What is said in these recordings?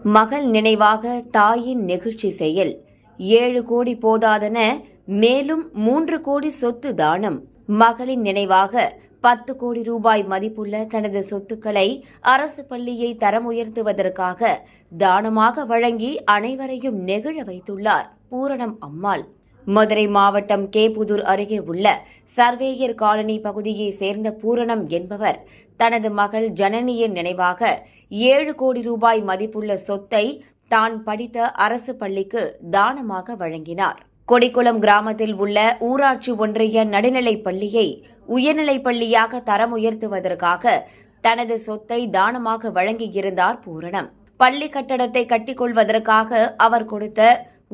மகள் நினைவாக தாயின் நெகிழ்ச்சி செயல். 7 கோடி போதாதென மேலும் 3 கோடி சொத்து தானம். மகளின் நினைவாக 10 கோடி ரூபாய் மதிப்புள்ள தனது சொத்துக்களை அரசு பள்ளியை தரம் உயர்த்துவதற்காக தானமாக வழங்கி அனைவரையும் நெகிழ வைத்துள்ளார் பூரணம் அம்மாள். மதுரை மாவட்டம் கேபுதூர் அருகே உள்ள சர்வேயர் காலனி பகுதியைச் சேர்ந்த பூரணம் என்பவர் தனது மகள் ஜனனியின் நினைவாக 7 கோடி ரூபாய் மதிப்புள்ள சொத்தை தான் படித்த அரசு பள்ளிக்கு தானமாக வழங்கினார். கொடிக்குளம் கிராமத்தில் உள்ள ஊராட்சி ஒன்றிய நடுநிலைப் பள்ளியை உயர்நிலைப் பள்ளியாக தரம் உயர்த்துவதற்காக தனது சொத்தை தானமாக வழங்கியிருந்தார் பூரணம். பள்ளி கட்டடத்தை கட்டிக்கொள்வதற்காக அவர் கொடுத்த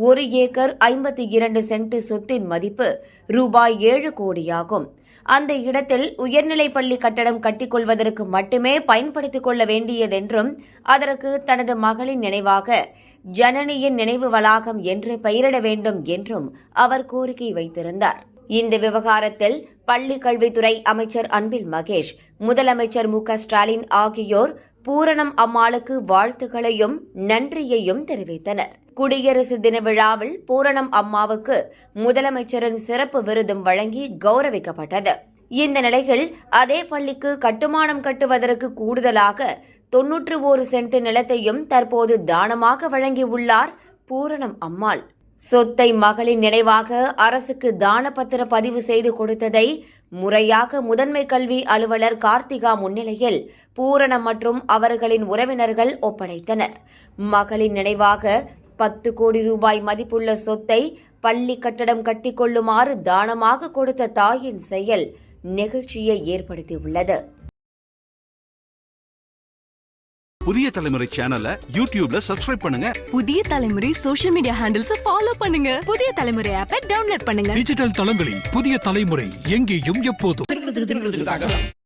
1 ஏக்கர் 52 சென்ட் சொத்தின் மதிப்பு ரூபாய் 7 கோடியாகும். அந்த இடத்தில் உயர்நிலைப் பள்ளி கட்டடம் கட்டிக்கொள்வதற்கு மட்டுமே பயன்படுத்திக் கொள்ள வேண்டியதென்றும் அதற்கு தனது மகளின் நினைவாக ஜனனியின் நினைவு வளாகம் என்று பெயரிட வேண்டும் என்றும் அவர் கோரிக்கை வைத்திருந்தார். இந்த விவகாரத்தில் பள்ளிக் கல்வித்துறை அமைச்சர் அன்பில் மகேஷ், முதலமைச்சர் மு.க.ஸ்டாலின் ஆகியோர் பூரணம் அம்மாளுக்கு வாழ்த்துக்களையும் நன்றியையும் தெரிவித்தனர். குடியரசு தின விழாவில் பூரணம் அம்மாவுக்கு முதலமைச்சரின் சிறப்பு விருதும் வழங்கி கௌரவிக்கப்பட்டது. இந்த நிலையில் அதே பள்ளிக்கு கட்டுமானம் கட்டுவதற்கு கூடுதலாக 91 சென்ட் நிலத்தையும் தற்போது தானமாக வழங்கியுள்ளார் பூரணம் அம்மாள். சொத்தை மகளின் நினைவாக அரசுக்கு தான பத்திர பதிவு செய்து கொடுத்ததை முறையாக முதன்மை கல்வி அலுவலர் கார்த்திகா முன்னிலையில் பூரணம் மற்றும் அவர்களின் உறவினர்கள் ஒப்படைத்தனர். மகளின் நினைவாக 10 கோடி ரூபாய் மதிப்புள்ள சொத்தை பள்ளி கட்டடம் கட்டிக்கொள்ளுமாறு தானமாக கொடுத்த தாயின் செயல் நெகிழ்ச்சியை ஏற்படுத்தியுள்ளது. புதிய தலைமுறை சேனலை யூடியூப்ல சப்ஸ்கிரைப் பண்ணுங்க. புதிய தலைமுறை சோஷியல் மீடியா ஹேண்டில்ஸ் ஃபாலோ பண்ணுங்க. புதிய தலைமுறை ஆப்பை டவுன்லோட் பண்ணுங்க. டிஜிட்டல் தளங்களில் புதிய தலைமுறை எங்கேயும் எப்போதும்.